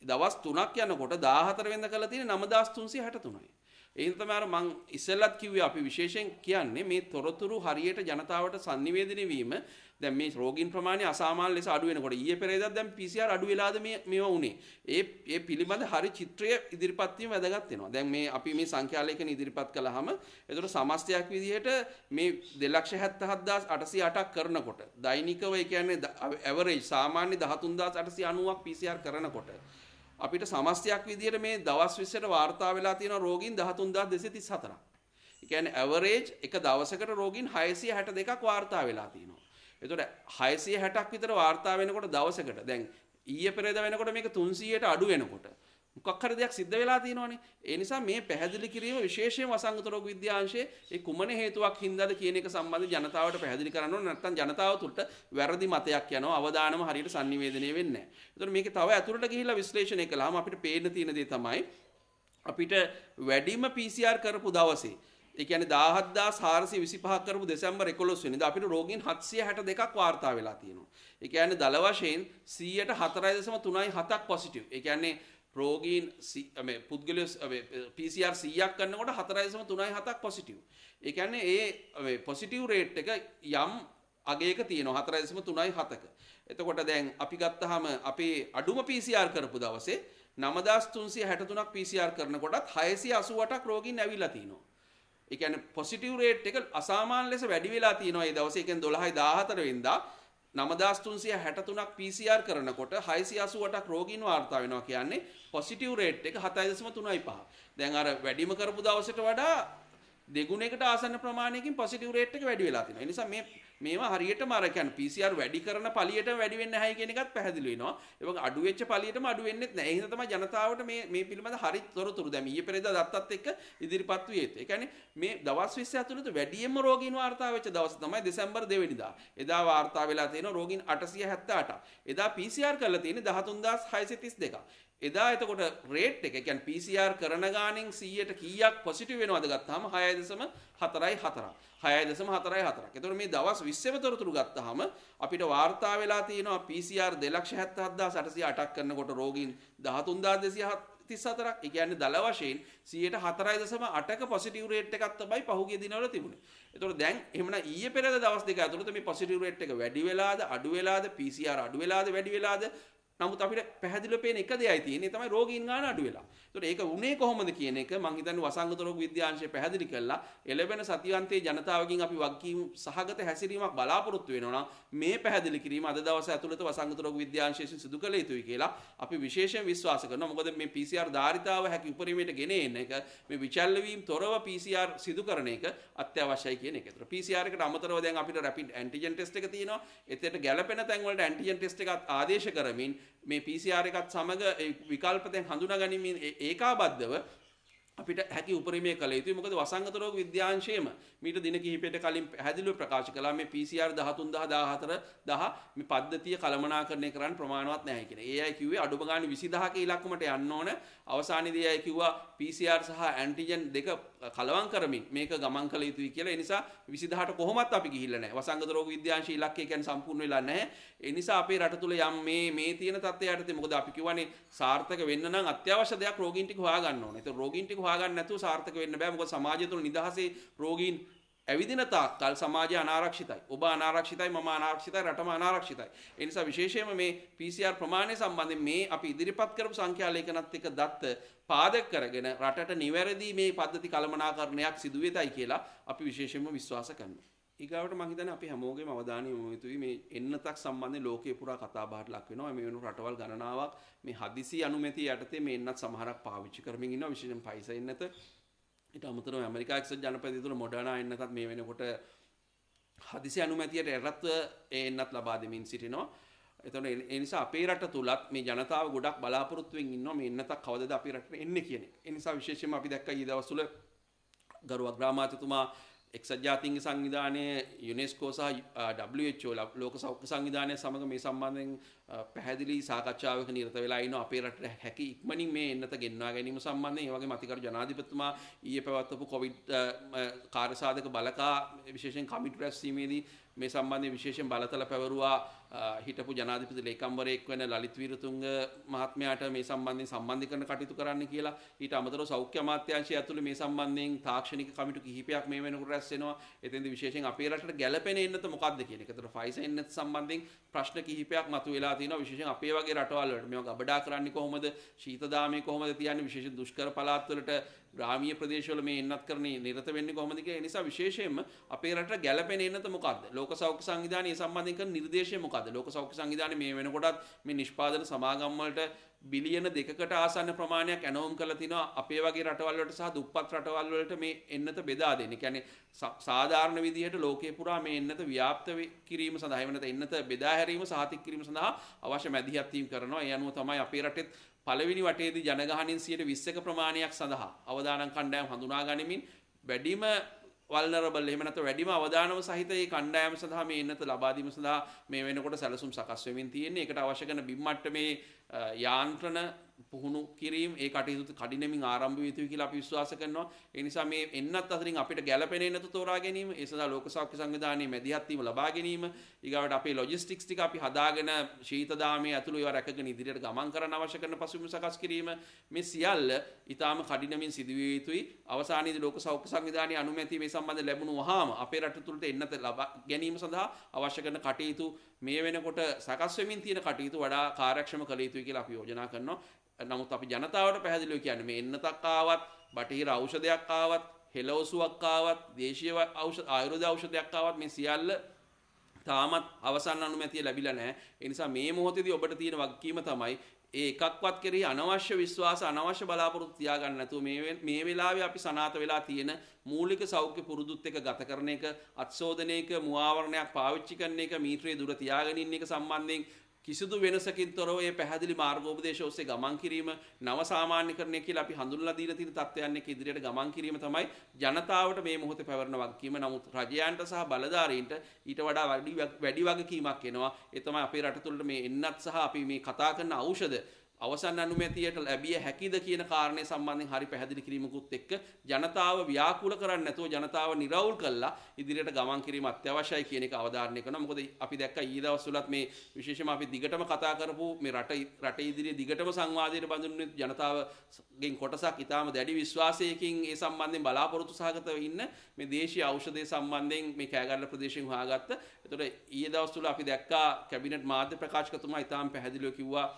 දවස් 3ක් යනකොට 14 වෙනිදා කරලා තියෙන්නේ 9363යි. එහෙනම් තමයි අර මං ඉස්සෙල්ලත් කිව්වේ අපි විශේෂයෙන් කියන්නේ මේ තොරතුරු හරියට ජනතාවට sannivedanaya වීම දැන් මේ රෝගීන් ප්‍රමාණය අසාමාන්‍ය ලෙස අඩු වෙනකොට ඊයේ පෙරේදා දැන් PCR අඩු වෙලාද මේවා උනේ ඒ පිළිබඳ හරි චිත්‍රය ඉදිරිපත් වීම වැදගත් වෙනවා දැන් මේ අපි මේ සංඛ්‍යාලේඛන ඉදිරිපත් කළාම ඒතර සමස්තයක් විදිහට මේ 277808ක් කරනකොට දෛනිකව ඒ කියන්නේ ඇවරේජ් සාමාන්‍ය 13890ක් PCR කරනකොට අපිට සමස්තයක් විදිහට මේ දවස් 20ට වාර්තා වෙලා තියෙන රෝගීන් 13234ක්. ඒ කියන්නේ ඇවරේජ් එක දවසකට රෝගීන් 662ක් වාර්තා වෙලා තියෙනවා. එතකොට 660ක් විතර වාර්තා වෙනකොට දවසකට දැන් ඊයේ පෙරේදා වෙනකොට මේක 300ට අඩු වෙනකොට මොකක් හරි දෙයක් සිද්ධ වෙලා තියෙනවනේ. ඒ නිසා මේ පැහැදිලි කිරීම විශේෂයෙන්ම වසංගත රෝග විද්‍යාංශයේ ඒ කුමන හේතුවක් හින්දාද කියන එක සම්බන්ධව ජනතාවට පැහැදිලි කරන්න ඕන. නැත්නම් ජනතාව තුළට වැරදි මතයක් යනවා. අවදානම හරියට sannivedanaya වෙන්නේ නැහැ. ඒතකොට මේකේ තව ඇතුළට ගිහිල්ලා විශ්ලේෂණය කළාම අපිට පේන්න තියෙන දේ තමයි අපිට වැඩිම PCR කරපු දවසේ ඒ කියන්නේ 17425ක් කරපු දෙසැම්බර් 11 වෙනිදා අපිට රෝගීන් 762ක් වාර්තා වෙලා තියෙනවා. ඒ කියන්නේ දල වශයෙන් 4.37ක් පොසිටිව්. ඒ කියන්නේ රෝගීන් මේ පුද්ගලයෝ PCR 100ක් කරනකොට 4.37ක් පොසිටිව්. ඒ කියන්නේ ඒ පොසිටිව් රේට් එක යම් අගයක තියෙනවා 4.37ක. එතකොට දැන් අපි ගත්තාම අපේ අඩුම PCR කරපු දවසේ 9363ක් PCR කරනකොටත් 688ක් රෝගීන් ඇවිල්ලා තිනවා. ඒ කියන්නේ පොසිටිව් රේට් එක අසාමාන්‍ය ලෙස වැඩි වෙලා තියෙනවා මේ දවසේ. ඒ කියන්නේ 12/14 වෙනිදා 9363ක් PCR කරනකොට 688ක් රෝගීන් වාර්තා වෙනවා කියන්නේ පොසිටිව් රේට් එක 7.35. දැන් අර වැඩිම කරපු දවසට වඩා දෙගුණයකට ආසන්න ප්‍රමාණයකින් පොසිටිව් රේට් එක වැඩි වෙලා තියෙනවා. ඒ නිසා මේ මේවා හරියටම අර කියන්නේ PCR වැඩි කරන පළියටම වැඩි වෙන්නේ නැහැ කියන එකත් පැහැදිලි වෙනවා. ඒ වගේ අඩු වෙච්ච පළියටම අඩු වෙන්නේ නැහැ. ඒ හින්දා තමයි ජනතාවට මේ පිළිබඳ හරි තොරතුරු දැන් ඊයේ පෙරේදා දත්තත් එක්ක ඉදිරිපත් වී ඇත්තේ. ඒ කියන්නේ මේ දවස් 20 ඇතුළත වැඩියෙන්ම රෝගීන් වාර්තා වෙච්ච දවස තමයි දෙසැම්බර් 2 වෙනිදා. එදා වාර්තා වෙලා තියෙන රෝගීන් 878. එදා PCR කරලා තියෙන්නේ 13632. එදා එතකොට රේට් එක කියන්නේ PCR කරන ගානෙන් 100ට කීයක් පොසිටිව් වෙනවද ගත්තාම 6.44. 6.44. එතකොට මේ දවස් 20 තොරතුරු ගත්තාම අපිට වාර්තා වෙලා තියෙනවා PCR 2,77,808ක් කරනකොට රෝගීන් 13,234ක්. ඒ කියන්නේ දල වශයෙන් 4.8ක පොසිටිව් රේට් එකක් තමයි පහුගිය දිනවල තිබුණේ. එතකොට දැන් එහෙමනම් ඊයේ පෙරේද දවස් දෙක ඇතුළත මේ පොසිටිව් රේට් එක වැඩි වෙලාද අඩු වෙලාද PCR අඩු වෙලාද වැඩි වෙලාද? නමුත් අපිට පැහැදිලිව පේන එක දෙයයි තියෙන්නේ තමයි රෝගීන් ගාන අඩු වෙලා. ඒතකොට ඒක උනේ කොහොමද කියන එක මම හිතන්නේ වසංගත රෝග විද්‍යාංශය පැහැදිලි කළා. එළවෙන සතියන්තයේ ජනතාවගෙන් අපි වගකීම් සහගත හැසිරීමක් බලාපොරොත්තු වෙනවා නම් මේ පැහැදිලි කිරීම අද දවසේ ඇතුළත වසංගත රෝග විද්‍යාංශයෙන් සිදු කළ යුතුයි කියලා අපි විශේෂයෙන් විශ්වාස කරනවා. මොකද මේ PCR ධාරිතාව හැකි උපරිමයට ගෙන එන එක මේ විචල්්‍ය වීම තොරව PCR සිදු කරන එක අත්‍යවශ්‍යයි කියන එක. ඒතර PCR එකට අමතරව දැන් අපිට රැපිඩ් ඇන්ටිජන් ටෙස්ට් එක තියෙනවා. එතෙට ගැළපෙන තැන් වලට ඇන්ටිජන් ටෙස්ට් එකත් ආදේශ කරමින් මේ PCR එකත් සමග විකල්ප දැන් හඳුනා ගැනීමෙන් ඒකාබද්ධව අපිට හැකි උපරිමය කළ යුතුයි. මොකද වසංගත රෝග විද්‍යාංශයේම මීට දින කිහිපයකට කලින් පැහැදිලිව ප්‍රකාශ කළා මේ PCR 13,000 මේ පද්ධතිය කළමනාකරණය කරන්න ප්‍රමාණවත් නැහැ කියන. ඒ අය කිව්වේ අඩුම ගානේ 20000ක ඉලක්කමට යන්න ඕන. අවසානයේදී අය කිව්වා PCR සහ ඇන්ටිජන් දෙක කලවම් කරමින් මේක ගමන් කළ යුතුයි කියලා. ඒ නිසා 20000ට කොහොමත් අපි ගිහිල්ලා නැහැ. වසංගත රෝග විද්‍යාංශ ඉලක්කය කියන්නේ සම්පූර්ණ වෙලා නැහැ. ඒ නිසා අපේ රට තුල යම් මේ තියෙන තත්ත්වයට යටතේ මොකද අපි කියවනේ සාර්ථක වෙන්න නම් අත්‍යවශ්‍ය දෙයක් රෝගීන් ටික හොයාගන්න ඕනේ. ඒක රෝගීන් ටික හොයාගන්න නැතුව සාර්ථක වෙන්න බෑ. මොකද සමාජය තුළ නිදහසේ රෝගීන් ඇවිදින තාක්කල් සමාජය අනාරක්ෂිතයි. ඔබ අනාරක්ෂිතයි, මම අනාරක්ෂිතයි, රටම අනාරක්ෂිතයි. ඒ නිසා විශේෂයෙන්ම මේ PCR ප්‍රමාණය සම්බන්ධයෙන් මේ අපි ඉදිරිපත් කරපු සංඛ්‍යා ලේඛනත් එක්ක දත්ත පාදක කරගෙන රටට නිවැරදි මේ පද්ධති කළමනාකරණයක් සිදු වෙතයි කියලා අපි විශේෂයෙන්ම විශ්වාස කරනවා. ඊගාවට මම හිතන්නේ අපි හැමෝගෙම අවධානය යොමු යුතුයි මේ එන්නතක් සම්බන්ධයෙන් ලෝකේ පුරා කතා බහට ලක් වෙනවා. මේ වෙන රටවල් ගණනාවක් මේ හදිසි අනුමැතිය යටතේ මේ එන්නත් සමහරක් පාවිච්චි කරමින් ඉන්නවා. විශේෂයෙන් ෆයිසර් එන්නත ඊට අමතරව ඇමරිකා එක්සත් ජනපදයේ තුල මොඩර්නා එන්නතත් මේ වෙනකොට හදිසි අනුමැතියට එරත්ව ඒ එන්නත් ලබා දෙමින් සිටිනවා. එතකොට ඒ නිසා අපේ රට තුලත් මේ ජනතාව ගොඩක් බලාපොරොත්තුෙන් ඉන්නවා මේ එන්නතක් කවදද අපේ රටට එන්නේ කියන එක. ඒ නිසා විශේෂයෙන්ම අපි දැක්කා ඊ දවස්වල ගරු අග්‍රාමාත්‍යතුමා එක්සත් ජාතීන්ගේ සංවිධානය යුනෙස්කෝ සහ WHO ලෝක සෞඛ්‍ය සංවිධානය සමග මේ සම්බන්ධයෙන් පැහැදිලි සාකච්ඡාවක නිරත වෙලා ඉන්නවා අපේ රටට හැකි ඉක්මනින් මේ එන්නත ගෙන්වා ගැනීම සම්බන්ධයෙන්. ඒ වගේම අතිගරු ජනාධිපතිතුමා ඊයේ පැවැත්වපු කොවිඩ් කාර්යසාධක බලකා විශේෂයෙන් කමිටු රැස්වීමේදී මේ සම්බන්ධයෙන් විශේෂයෙන් බලතල පැවරුවා හිටපු ජනාධිපති ලේකම්වරයෙක් වෙන ලලිත් වීරතුංග මහත්මයාට මේ සම්බන්ධයෙන් සම්බන්ධීකරණ කටයුතු කරන්න කියලා. ඊට අමතරව සෞඛ්‍ය අමාත්‍යාංශය ඇතුළේ මේ සම්බන්ධයෙන් තාක්ෂණික කමිටු කිහිපයක් මේ වෙනකොට රැස් වෙනවා. එතෙන්දී විශේෂයෙන් අපේ රටට ගැළපෙන එන්නත මොකක්ද කියන එක. ඒතර ෆයිසර් එන්නත සම්බන්ධයෙන් ප්‍රශ්න කිහිපයක් මතුවලා තියෙනවා. විශේෂයෙන් අපේ වගේ රටවල් වලට මේවා ගබඩා කරන්නේ කොහොමද? ශීතදාමයේ කොහොමද තියන්නේ? විශේෂයෙන් දුෂ්කර පළාත් වලට ග්‍රාමීය ප්‍රදේශවල මේ එන්නත් කරන්නේ නිරත වෙන්නේ කොහොමද කියලා. ඒ නිසා විශේෂයෙන්ම අපේ රටට ගැළපෙන එන්නත මොකක්ද? ලෝක සෞඛ්‍ය සංවිධානය සම්බන්ධයෙන් කරන නිර්දේශය මොකක්ද? ලෝක සෞඛ්‍ය සංවිධානය මේ වෙනකොටත් මේ නිෂ්පාදන සමාගම් වලට බිලියන 2කට ආසන්න ප්‍රමාණයක් ඇනවුම් කරලා තිනවා අපේ වගේ රටවල් වලට සහ දුප්පත් රටවල් වලට මේ එන්නත බෙදා දෙන්න. ඒ කියන්නේ සාධාරණ විදිහට ලෝකේ පුරා මේ එන්නත ව්‍යාප්ත කිරීම සඳහා එන්නත බෙදා හැරීම සහතික කිරීම සඳහා අවශ්‍ය මැදිහත් වීම කරනවා. ඒ අනුව තමයි අපේ රටෙත් පළවෙනි වටේදී ජනගහනයෙන් 20%ක ප්‍රමාණයක් සඳහා අවදානම් කණ්ඩායම් හඳුනා ගනිමින් වැඩිම වල්නරබල් එහෙම නැත්නම් වැඩිම අවදානම සහිත මේ කණ්ඩායම සඳහා මේ එන්නත ලබා දීම සඳහා මේ වෙනකොට සැලසුම් සකස් වෙමින් තියෙන්නේ. ඒකට අවශ්‍ය කරන බිම් මට්ටමේ යාන්ත්‍රණ පුහුණු කිරීම ඒ කටයුතු කඩිනමින් ආරම්භ විය යුතුයි කියලා අපි විශ්වාස කරනවා. ඒ නිසා මේ එන්නත් අතරින් අපිට ගැළපෙන එන්නත තෝරා ගැනීම, ඒ සඳහා ලෝක සෞඛ්‍ය සංවිධානයේ මැදිහත් වීම ලබා ගැනීම, ඊගාවට අපේ ලොජිස්ටික්ස් ටික අපි හදාගෙන ශීතදාමයේ ඇතුළු ඒවා රැකගෙන ඉදිරියට ගමන් කරන්න අවශ්‍ය කරන පසුබිම සකස් කිරීම මේ සියල්ල ඊටාම කඩිනමින් සිදුවිය යුතුයි. අවසානයේදී ලෝක සෞඛ්‍ය සංවිධානයේ අනුමැතිය මේ සම්බන්ධ ලැබුණු වහාම අපේ රට තුළට එන්නත ලබා ගැනීම සඳහා අවශ්‍ය කරන කටයුතු මේ වෙනකොට සකස් වෙමින් තියෙන කටයුතු වඩා කාර්යක්ෂම කළ යුතුයි කියලා අපි යෝජනා කරනවා. නමුත් අපි ජනතාවට පැහැදිලිව කියන්නේ මේ එන්නතක් ආවත්, බටහිර ඖෂධයක් ආවත්, හෙළවසුවක් ආවත්, දේශීය ඖෂධ ආයුර්වේද ඖෂධයක් ආවත් මේ සියල්ල තාමත් අවසන් අනුමැතිය ලැබිලා නැහැ. ඒ නිසා මේ මොහොතේදී ඔබට තියෙන වගකීම තමයි ඒ එකක්වත් කෙරෙහි අනවශ්‍ය විශ්වාස අනවශ්‍ය බලාපොරොත්තු තියාගන්න නැතුව මේ වෙලාවේ අපි සනාථ වෙලා තියෙන මූලික සෞඛ්‍ය පුරුදුත් එක්ක ගත කරන එක, අත්සෝදනයක මුවාවරණයක් පාවිච්චි කරන එක, මීටරේ දුර තියාගෙන ඉන්න එක සම්බන්ධයෙන් කිසිදු වෙනසකින් තොරව මේ පැහැදිලි මාර්ගෝපදේශ ඔස්සේ ගමන් කිරීම නව සාමාන්‍යකරණය කියලා අපි හඳුන්වලා දීලා තියෙන තත්ත්වයන් එක්ක ඉදිරියට ගමන් කිරීම තමයි ජනතාවට මේ මොහොතේ පැවරෙන වගකීම. නමුත් රජයන්ට සහ බලධාරීන්ට ඊට වඩා වැඩි වගකීමක් එනවා. ඒ තමයි අපේ රට තුළට මේ එන්නත් සහ අපි මේ කතා කරන ඖෂධ අවසන් අනුමැතියට ලැබිය හැකිද කියන කාරණේ සම්බන්ධයෙන් හරි පැහැදිලි කිරීමකුත් එක්ක ජනතාව ව්‍යාකූල කරන්නේ නැතුව ජනතාව නිරවුල් කළා ඉදිරියට ගමන් කිරීම අත්‍යවශ්‍යයි කියන එක අවධාරණය කරනවා. මොකද අපි දැක්කා ඊයේ දවස්වලත් මේ විශේෂයෙන්ම අපි දිගටම කතා කරපු මේ රට ඉදිරියේ දිගටම සංවාදයට බඳුන් ජනතාවගෙන් කොටසක් ඊටාම දැඩි විශ්වාසයකින් ඒ සම්බන්ධයෙන් බලාපොරොත්තු සහගතව ඉන්න මේ දේශීය ඖෂධය සම්බන්ධයෙන් මේ කෑගල්ල ප්‍රදේශයෙන් හොයාගත්ත. ඒතකොට ඊයේ දවස්වල අපි දැක්කා කැබිනට් මාධ්‍ය ප්‍රකාශකතුමා ඊටාම පැහැදිලිව කිව්වා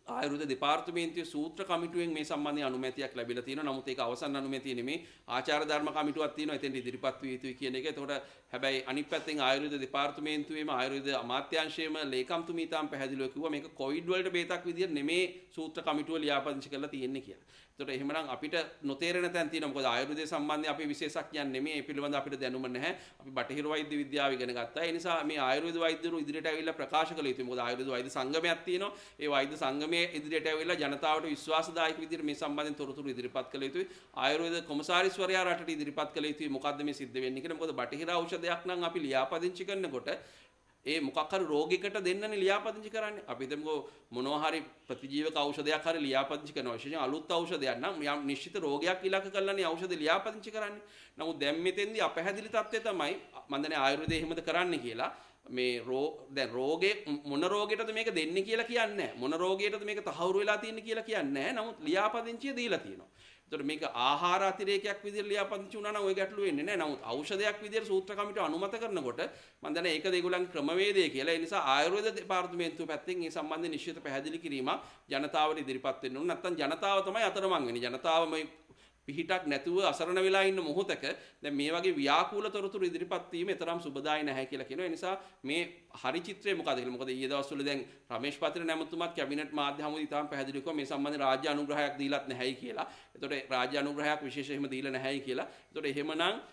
ආයුර්වේද දෙපාර්තමේන්තුවේ සූත්‍ර කමිටුවෙන් මේ සම්බන්ධයෙන් අනුමැතියක් ලැබිලා තියෙනවා. නමුත් ඒක අවසන් අනුමැතිය නෙමෙයි. ආචාර ධර්ම කමිටුවක් තියෙනවා. එතෙන්ට ඉදිරිපත් විය යුතුයි කියන එක. එතකොට හැබැයි අනිත් පැත්තෙන් ආයුර්වේද දෙපාර්තමේන්තුවේම ආයුර්වේද අමාත්‍යාංශයේම ලේකම්තුමී තාම පැහැදිලිව කිව්වා මේක කොවිඩ් වලට බේතක් විදියට නෙමෙයි සූත්‍ර කමිටුව ලියාපදිංචි කරලා තියෙන්නේ කියලා. එතකොට එහෙමනම් අපිට නොතේරෙන තැන් තියෙනවා. මොකද ආයුර්වේදය සම්බන්ධයෙන් අපි විශේෂඥයන් නෙමෙයි. ඒ පිළිබඳව අපිට දැනුම නැහැ. අපි බටහිර වෛද්‍ය විද්‍යාව ඉගෙන ගත්තා. ඒ නිසා මේ ආයුර්වේද වෛද්‍යවරු ඉදිරියට ඇවිල්ලා ප්‍රකාශ කළ යුතුයි. මොකද ආයුර්වේද වෛද්‍ය සංගමයක් තියෙනවා. ඒ වෛද්‍ය සංගමයේ ඉදිරියට ඇවිල්ලා ජනතාවට විශ්වාසදායක විදිහට මේ සම්බන්ධයෙන් තොරතුරු ඉදිරිපත් කළ යුතුයි. ආයුර්වේද කොමසාරිස්වරයා රටට ඉදිරිපත් කළ යුතුයි. මොකද්ද මේ සිද්ධ වෙන්නේ කියලා. මොකද බටහිර ඖෂධයක් නම් අපි ලියාපදිංචි කරනකොට ඒ මොකක් හරි රෝගයකට දෙන්නනේ ලියාපදිංචි කරන්නේ. අපි හිතමුකෝ මොනවා හරි ප්‍රතිජීවක ඖෂධයක් හරි ලියාපදිංචි කරනවා. විශේෂයෙන් අලුත් ඖෂධයක් නම් යම් නිශ්චිත රෝගයක් ඉලක්ක කරලානේ ඖෂධ ලියාපදිංචි කරන්නේ. නමුත් දැන් මෙතෙන්දී අපැහැදිලි තත්ත්වය තමයි මම දන්නේ ආයුර්වේදයේ එහෙමද කරන්නේ කියලා. මේ දැන් රෝගේ මොන රෝගයකටද මේක දෙන්නේ කියලා කියන්නේ නැහැ. මොන රෝගයකටද මේක තහවුරු වෙලා තියෙන්නේ කියලා කියන්නේ නැහැ. නමුත් ලියාපදිංචිය දීලා තියෙනවා. ඒතකොට මේක ආහාර අතිරේකයක් විදිහට ලියාපදිංචි වුණා නම් ওই ගැටලුව වෙන්නේ නැහැ. නමුත් ඖෂධයක් විදිහට සූත්‍ර කමිටුව අනුමත කරනකොට මම දන්නේ ඒක ඒගොල්ලන්ගේ ක්‍රමවේදය කියලා. ඒ නිසා ආයුර්වේද දෙපාර්තමේන්තුව පැත්තෙන් මේ සම්බන්ධයෙන් නිශ්චිත පැහැදිලි කිරීමක් ජනතාවට ඉදිරිපත් වෙන්න ඕන. නැත්නම් ජනතාව තමයි අතරමං වෙන්නේ. ජනතාව මේ පිහිටක් නැතුව අසරණ වෙලා ඉන්න මොහොතක දැන් මේ වගේ ව්‍යාකූල තොරතුරු ඉදිරිපත් වීම තරම් සුබදායි නැහැ කියලා කියනවා. ඒ නිසා මේ හරි චිත්‍රය මොකද කියලා. මොකද ඊයේ දවස්වල දැන් රමේෂ් පත්‍ර නැමතුමාත් කැබිනට් මාධ්‍ය හමුවේදී ඉතාම පැහැදිලිව කිව්වා මේ සම්බන්ධයෙන් රාජ්‍ය අනුග්‍රහයක් දීලත් නැහැයි කියලා. ඒතකොට රාජ්‍ය අනුග්‍රහයක් විශේෂ එහෙම දීලා නැහැයි කියලා. ඒතකොට එහෙමනම්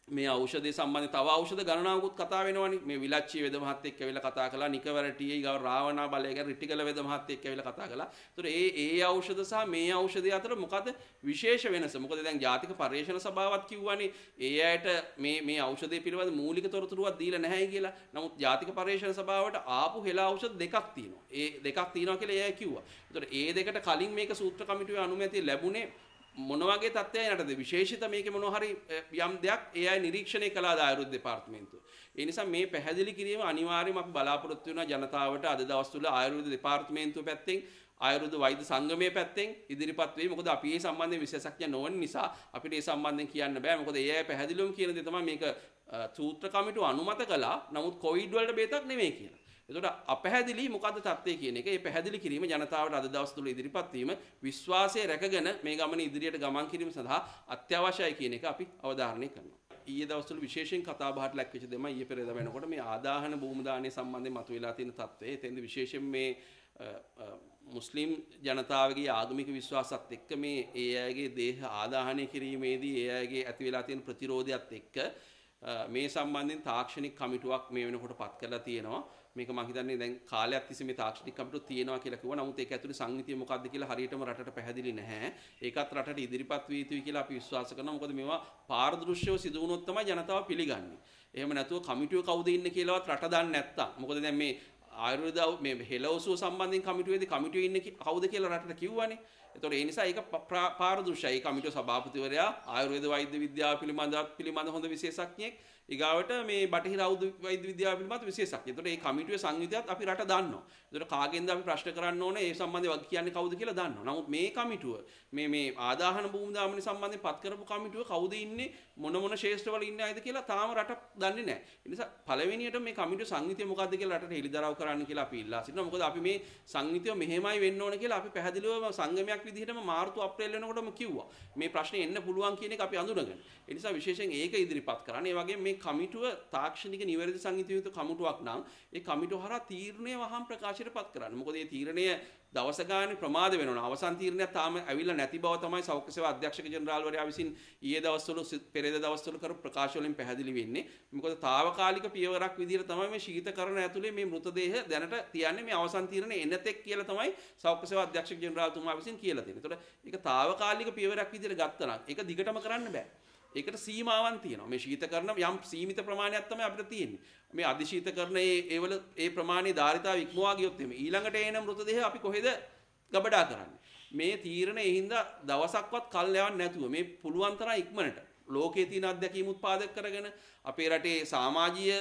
මේ ඖෂධය සම්බන්ධ තව ඖෂධ ගණනාවකුත් කතා වෙනවනේ. මේ විලච්චි වෙද මහත් එක්ක ඇවිල්ලා කතා කළා. නිකවරටි ගාව රාවණා බලය ගැන රිටිගල වෙද මහත් එක්ක ඇවිල්ලා කතා කළා. ඒතකොට ඒ ඖෂධ සහ මේ ඖෂධය අතර මොකද විශේෂ වෙනස? මොකද දැන් ජාතික පර්යේෂණ සභාවත් කිව්වනේ ඒ අයට මේ ඖෂධය පිළිබඳ මූලික තොරතුරුවක් දීලා නැහැයි කියලා. නමුත් ජාතික පර්යේෂණ සභාවට ආපු හෙළ ඖෂධ දෙකක් තියෙනවා. ඒ දෙකක් තියෙනවා කියලා එයා කිව්වා. ඒතකොට ඒ දෙකට කලින් මේක සූත්‍ර කමිටුවේ අනුමැතිය ලැබුණේ මොන වගේ තත්ත්වයන් යටතද? විශේෂිත මේකේ මොන හරි යම් දෙයක් ඒ අය නිරීක්ෂණය කළාද ආයුර්වේද දෙපාර්තමේන්තුව. ඒ නිසා මේ පැහැදිලි කිරීම අනිවාර්යයෙන්ම අපි බලාපොරොත්තු වෙනවා ජනතාවට අද දවස් තුල ආයුර්වේද දෙපාර්තමේන්තුව පැත්තෙන් ආයුර්වේද වෛද්‍ය සංගමයේ පැත්තෙන් ඉදිරිපත් වෙයි. මොකද අපි මේ සම්බන්ධයෙන් විශේෂඥ නොවන නිසා අපිට මේ සම්බන්ධයෙන් කියන්න බෑ. මොකද ඒ අය පැහැදිලිවම කියන දේ තමයි මේක සූත්‍ර කමිටුව අනුමත කළා. නමුත් කොවිඩ් වලට බේතක් නෙමෙයි කියලා. එතකොට අපැහැදිලි මොකද්ද තත්ත්වය කියන එක ඒ පැහැදිලි කිරීම ජනතාවට අද දවස් තුල ඉදිරිපත් වීම විශ්වාසය රැකගෙන මේ ගමන ඉදිරියට ගමන් කිරීම සඳහා අත්‍යවශ්‍යයි කියන එක අපි අවධාරණය කරනවා. ඊයේ දවස්වල විශේෂයෙන් කතා බහට ලැක්වෙච්ච දෙම ඊයේ පෙරේද වෙනකොට මේ ආදාහන භූමි දානයේ සම්බන්ධයෙන් මතුවලා තියෙන තත්ත්වය. එතෙන්ද විශේෂයෙන් මේ මුස්ලිම් ජනතාවගේ ආගමික විශ්වාසات එක්ක මේ ඒ අයගේ දේහ ආදාහනය කිරීමේදී ඒ අයගේ ඇති වෙලා තියෙන ප්‍රතිරෝධයත් එක්ක මේ සම්බන්ධයෙන් තාක්ෂණික කමිටුවක් මේ වෙනකොට පත් කරලා තියෙනවා. මේක මම හිතන්නේ දැන් කාලයක් තිස්සේ මේ තාක්ෂණික කමිටුව තියෙනවා කියලා කිව්වා. නමුත් ඒක ඇතුලේ සංගීතය මොකක්ද කියලා හරියටම රටට පැහැදිලි නැහැ. ඒකත් රටට ඉදිරිපත් විය යුතුයි කියලා අපි විශ්වාස කරනවා. මොකද මේවා පාරදෘශ්‍යව සිදු වුණොත් තමයි ජනතාව පිළිගන්නේ. එහෙම නැතුව කමිටුවේ කවුද ඉන්නේ කියලාවත් රට දන්නේ නැත්තම්. මොකද දැන් මේ ආයුර්වේද මේ හෙළවසුව සම්බන්ධයෙන් කමිටුවේදී කමිටුවේ ඉන්නේ කවුද කියලා රටට කිව්වනේ. ඒතකොට ඒ නිසා ඒක පාරදෘශ්‍යයි. කමිටුව සභාපතිවරයා ආයුර්වේද වෛද්‍ය විද්‍යාව පිළිබඳ හොඳ විශේෂඥයෙක්. ඊගාවට මේ බටහිර වෛද්‍ය විද්‍යාව පිළිබඳ විශේෂඥයෙක්. ඒතකොට මේ කමිටුවේ සංවිධානයත් අපි රට දන්නවා. ඒතකොට කාගෙන්ද අපි ප්‍රශ්න කරන්න ඕනේ? ඒ සම්බන්ධව වග කියන්නේ කවුද කියලා දන්නවා. නමුත් මේ කමිටුව මේ ආදාහන භූමි දාමනි සම්බන්ධයෙන් පත් කරපු කමිටුව කවුද ඉන්නේ මොන ශේෂ්ත්‍රවල ඉන්නේ ආයිද කියලා තාම රට දන්නේ නැහැ. ඒ නිසා පළවෙනියට මේ කමිටුව සංවිධානය මොකද්ද කියලා රටට හෙළිදරව් කරන්න කියලා අපි ඉල්ලා සිටිනවා. මොකද අපි මේ සංවිධානය මෙහෙමයි වෙන්න ඕන කියලා අපි පැහැදිලිවම සංගමයක් විදිහටම මාර්තු අප්‍රේල් වෙනකොටම කිව්වා. මේ ප්‍රශ්නේ එන්න පුළුවන් කියන එක අපි අඳුනගෙන. ඒ නිසා විශේෂයෙන් ඒක ඉදිරිපත් කරන්න. ඒ වගේම මේ කමිටුව තාක්ෂණික නිවැරදි සංහිතිය යුතු කමිටුවක් නම් ඒ කමිටුව හරහා තීරණය වහම් ප්‍රකාශයටපත් කරන්න. මොකද මේ තීරණය දවස ගානේ ප්‍රමාද වෙනවා. අවසන් තීරණයක් තාම ඇවිල්ලා නැති බව තමයි සෞඛ්‍ය සේවා අධ්‍යක්ෂක ජෙනරාල්වරයා විසින් ඊයේ දවස්වල පෙරේද දවස්වල කරපු ප්‍රකාශ වලින් පැහැදිලි වෙන්නේ. මොකද තාවකාලික පියවරක් විදිහට තමයි මේ ශීතකරණ ඇතුලේ මේ මృతදේහ දැනට තියන්නේ මේ අවසන් තීරණය එනතෙක් කියලා තමයි සෞඛ්‍ය සේවා අධ්‍යක්ෂක ජෙනරාල්තුමා විසින් කියලා තියෙන්නේ. ඒතකොට ඒක තාවකාලික පියවරක් විදිහට ගත්තා නම් ඒක දිගටම කරන්න බෑ. ඒකට සීමාවන් තියෙනවා. මේ ශීතකරණ යම් සීමිත ප්‍රමාණයක් තමයි අපිට තියෙන්නේ. මේ අධිශීතකරණ ඒවල ඒ ප්‍රමාණයේ ධාරිතාව ඉක්මවා ගියොත් එමේ ඊළඟට එන මృతදේහ අපි කොහෙද ගබඩා කරන්නේ? මේ තීරණය හින්දා දවසක්වත් කල් යවන්න නැතුව මේ පුළුවන් තරම් ඉක්මනට ලෝකයේ තියෙන අත්දැකීම් උත්පාදක කරගෙන අපේ රටේ සමාජීය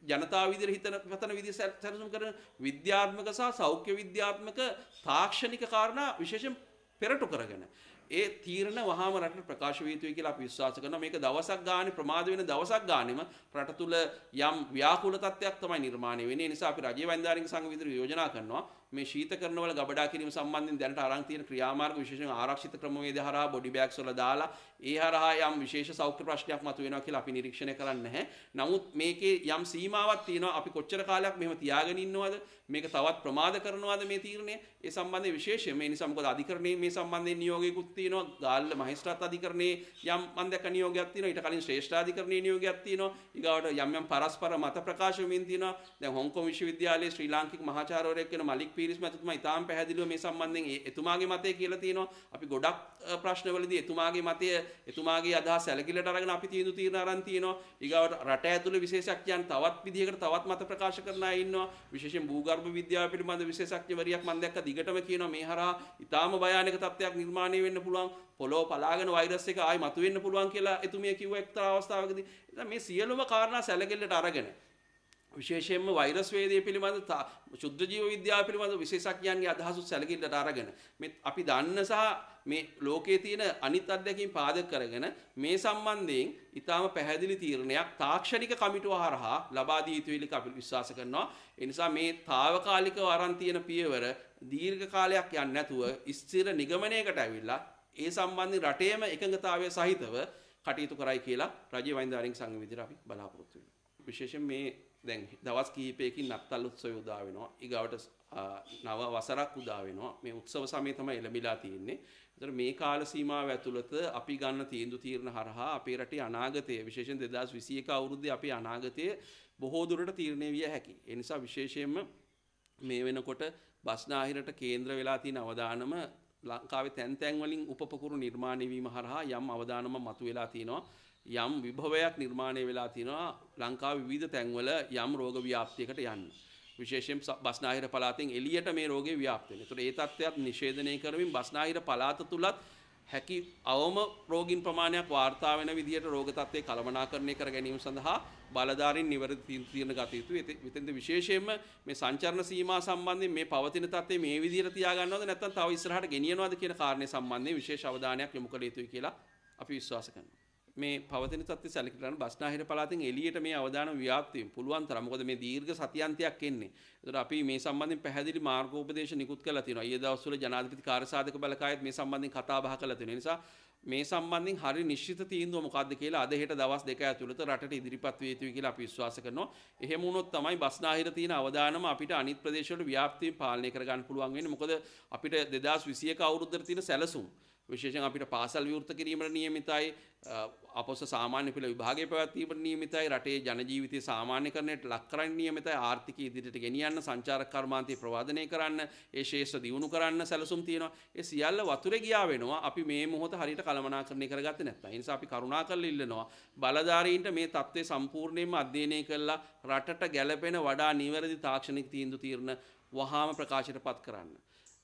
ජනතාව විදිහට හිතන පතන විදිහ සැලසුම් කරන විද්‍යාත්මක සහ සෞඛ්‍ය විද්‍යාත්මක තාක්ෂණික කාරණා විශේෂයෙන් පෙරටු කරගෙන ඒ තීරණ වහාම රටට ප්‍රකාශ විය යුතුයි කියලා අපි විශ්වාස කරනවා. මේක දවසක් ගානේ ප්‍රමාද වෙන දවසක් ගානෙම රට තුල යම් ව්‍යාකූල තත්ත්වයක් තමයි නිර්මාණය වෙන්නේ. ඒ නිසා අපි රජයේ වෛද්‍යාරික සංඝ විදිහට යෝජනා කරනවා මේ ශීතකරණ වල ගබඩා කිරීම සම්බන්ධයෙන් දැනට අරන් තියෙන ක්‍රියාමාර්ග විශේෂයෙන් ආරක්ෂිත ක්‍රමවේද හරහා බොඩි බෑග්ස් වල දාලා ඒ හරහා යම් විශේෂ සෞඛ්‍ය ප්‍රශ්නයක් මතුවෙනවා කියලා අපි නිරීක්ෂණය කරන්නේ නැහැ. නමුත් මේකේ යම් සීමාවක් තියෙනවා. අපි කොච්චර කාලයක් මෙහෙම තියාගෙන ඉන්නවද? මේක තවත් ප්‍රමාද කරනවද මේ තීරණය? ඒ සම්බන්ධයෙන් විශේෂයෙන් මේ නිසා මොකද අධිකරණයේ මේ සම්බන්ධයෙන් නියෝගයකුත් තියෙනවා. ගාල්ල මහේස්ත්‍රාත් අධිකරණයේ යම් මන් දැක්ක නියෝගයක් තියෙනවා. ඊට කලින් ශ්‍රේෂ්ඨ අධිකරණයේ නියෝගයක් තියෙනවා. ඊගාවට යම් පරස්පර මත ප්‍රකාශ වෙමින් තියෙනවා. දැන් හොංකොං විශ්වවිද්‍යාලයේ ශ්‍රී ලාංකික මහාචාර්යවරයෙක් වෙන මලික් පීරිස් මහතුමා ඉතාම පැහැදිලිව මේ සම්බන්ධයෙන් එතුමාගේ මතය කියලා තියෙනවා. අපි ගොඩක් ප්‍රශ්නවලදී එතුමාගේ මතය එතුමාගේ අදහස් සැලකිල්ලට අරගෙන අපි තීරණ අරන් තියෙනවා. ඊගාවට රට ඇතුළේ විශේෂඥයන් තවත් විදිහකට තවත් මත ප්‍රකාශ කරන අය ඉන්නවා. විශේෂයෙන් භූගර්භ විද්‍යාව පිළිබඳ විශේෂඥවරියක් මම දැක්ක දිගටම කියනවා මේ හරහා ඉතාම භයානක තත්ත්වයක් නිර්මාණය වෙන්න පුළුවන්. පොළොව පලාගෙන වෛරස් එක ආයි මතුවෙන්න පුළුවන් කියලා එතුමිය කිව්ව එක්තරා අවස්ථාවකදී. මේ සියලුම කාරණා සැලකිල්ලට අරගෙන විශේෂයෙන්ම වෛරස් වේදයේ පිළිබඳ ශුද්ධ ජීව විද්‍යාව පිළිබඳ විශේෂඥයන්ගේ අදහස් සැලකිල්ලට අරගෙන මේ අපි දන්න සහ මේ ලෝකයේ තියෙන අනිත් අත්දැකීම් පාදක කරගෙන මේ සම්බන්ධයෙන් ඊටාම පැහැදිලි තීරණයක් තාක්ෂණික කමිටුව හරහා ලබා දී යුතුයි කියලා අපි විශ්වාස කරනවා. ඒ නිසා මේ తాවකාලිකව අරන් තියෙන පියවර දීර්ඝ කාලයක් යන්නේ නැතුව ස්ථිර නිගමනයකට ඇවිල්ලා ඒ සම්බන්ධයෙන් රටේම එකඟතාවය සහිතව කටයුතු කරයි කියලා රජයේ වෛද්‍යාරික සංඝ විදිහට අපි බලාපොරොත්තු වෙනවා. විශේෂයෙන් මේ දැන් දවස් කිහිපයකින් නත්තල් උත්සවය උදා වෙනවා. ඊගාවට නව වසරක් උදා වෙනවා. මේ උත්සව සමය තමයි ලැබිලා තියෙන්නේ. ඒතර මේ කාල සීමාව ඇතුළත අපි ගන්න තීරණ හරහා අපේ රටේ අනාගතය විශේෂයෙන් 2021 අවුරුද්දේ අපේ අනාගතය බොහෝ දුරට තීරණය විය හැකියි. ඒ නිසා විශේෂයෙන්ම මේ වෙනකොට බස්නාහිරට කේන්ද්‍ර වෙලා තියෙන අවදානම ලංකාවේ තැන් වලින් උපපකුරු නිර්මාණය වීම හරහා යම් අවදානමක් මතුවලා තියෙනවා. යම් විභවයක් නිර්මාණය වෙලා තියෙනවා ලංකාවේ විවිධ තැන්වල යම් රෝග ව්‍යාප්තියකට යන්න. විශේෂයෙන් බස්නාහිර පළාතෙන් එළියට මේ රෝගේ ව්‍යාප්ත වෙනවා. ඒතකොට ඒ තත්ත්වයක් නිෂේධනය කරමින් බස්නාහිර පළාත තුලත් හැකි අවම රෝගීන් ප්‍රමාණයක් වාර්තා වෙන විදිහට රෝග තත්ත්වය කළමනාකරණය කර ගැනීම සඳහා බලධාරීන් නිවැරදි තීරණ ගත යුතුයි. එතෙන්ද විශේෂයෙන්ම මේ සංචරණ සීමා සම්බන්ධයෙන් මේ පවතින තත්ත්වය මේ විදිහට තියාගන්නවද නැත්නම් තව ඉස්සරහට ගෙනියනවද කියන කාරණේ සම්බන්ධයෙන් විශේෂ අවධානයක් යොමු කළ යුතුයි කියලා අපි විශ්වාස කරනවා. මේ පවතින තත්ත්වය සැලකිලිට බස්නාහිර පළාතෙන් එළියට මේ අවදානම් ව්‍යාප්ති වීම පුළුවන් තරම්. මොකද මේ දීර්ඝ සතියන්තයක් එන්නේ. ඒතර අපි මේ සම්බන්ධයෙන් පැහැදිලි මාර්ගෝපදේශ නිකුත් කළා තියෙනවා. ඊයේ දවස්වල ජනාධිපති කාර්යසාධක බලකායත් මේ සම්බන්ධයෙන් කතා බහ කළා තියෙනවා. ඒ නිසා මේ සම්බන්ධයෙන් හරි නිශ්චිත තීන්දුව මොකක්ද කියලා අද හෙට දවස් දෙක ඇතුළත රටට ඉදිරිපත් විය යුතුයි කියලා අපි විශ්වාස කරනවා. එහෙම වුණොත් තමයි බස්නාහිර තියෙන අවදානම අපිට අනිත් ප්‍රදේශවල ව්‍යාප්තිය පාලනය කරගන්න පුළුවන් වෙන්නේ. මොකද අපිට 2021 අවුරුද්දට තියෙන සැලසුම් විශේෂයෙන් අපිට පාසල් විවෘත කිරීමට නියමිතයි, අපොස සාමාන්‍ය පෙළ විභාගයේ පැවැත්වීමට නියමිතයි, රටේ ජන ජීවිතය සාමාන්‍යකරණයට ලක් කරන්න නියමිතයි, ආර්ථිකය ඉදිරියට ගෙනියන්න, සංචාරක කර්මාන්තය ප්‍රවාදනය කරන්න, ඒ ශේෂ්ත්‍ර දියුණු කරන්න සැලසුම් තියෙනවා. ඒ සියල්ල වතුරේ ගියා වෙනවා අපි මේ මොහොත හරියට කළමනාකරණය කරගත්තේ නැත්නම්. ඒ නිසා අපි කරුණාකරලා ඉල්ලනවා බලධාරීන්ට මේ தත්ත්වය සම්පූර්ණයෙන්ම අධ්‍යයනය කරලා රටට ගැළපෙන වඩා නිවැරදි තාක්ෂණික තීරණ වහාම ප්‍රකාශයටපත් කරන්න.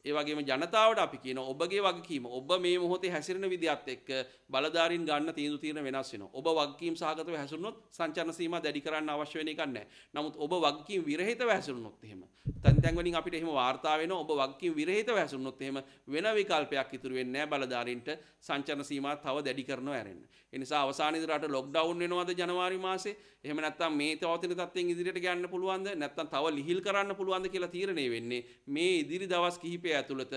ඒ වගේම ජනතාවට අපි කියන ඔබගේ වගකීම ඔබ මේ මොහොතේ හැසිරෙන විදිහත් එක්ක බලධාරීන් ගන්න තීරණ වෙනස් වෙනවා. ඔබ වගකීම් සහගතව හැසිරුණොත් සංචාරන සීමා දැඩි කරන්න අවශ්‍ය වෙන එකක් නැහැ. නමුත් ඔබ වගකීම් විරහිතව හැසිරුණොත් එහෙම තැන් වලින් අපිට එහෙම වාර්තා වෙනවා. ඔබ වගකීම් විරහිතව හැසිරුණොත් එහෙම වෙන විකල්පයක් ඉතුරු වෙන්නේ නැහැ බලධාරීන්ට සංචාරන සීමා තව දැඩි කරනවා ඇරෙන්න. ඒ නිසා අවසානයේදී රට ලොක්ඩවුන් වෙනවද ජනවාරි මාසේ? එහෙම නැත්නම් මේ තවතින තත්ත්වයෙන් ඉදිරියට ගන්න පුළුවන්ද? නැත්නම් තව ලිහිල් කරන්න පුළුවන්ද කියලා තීරණය වෙන්නේ මේ ඉදිරි දවස් කිහිපය ඇතුළත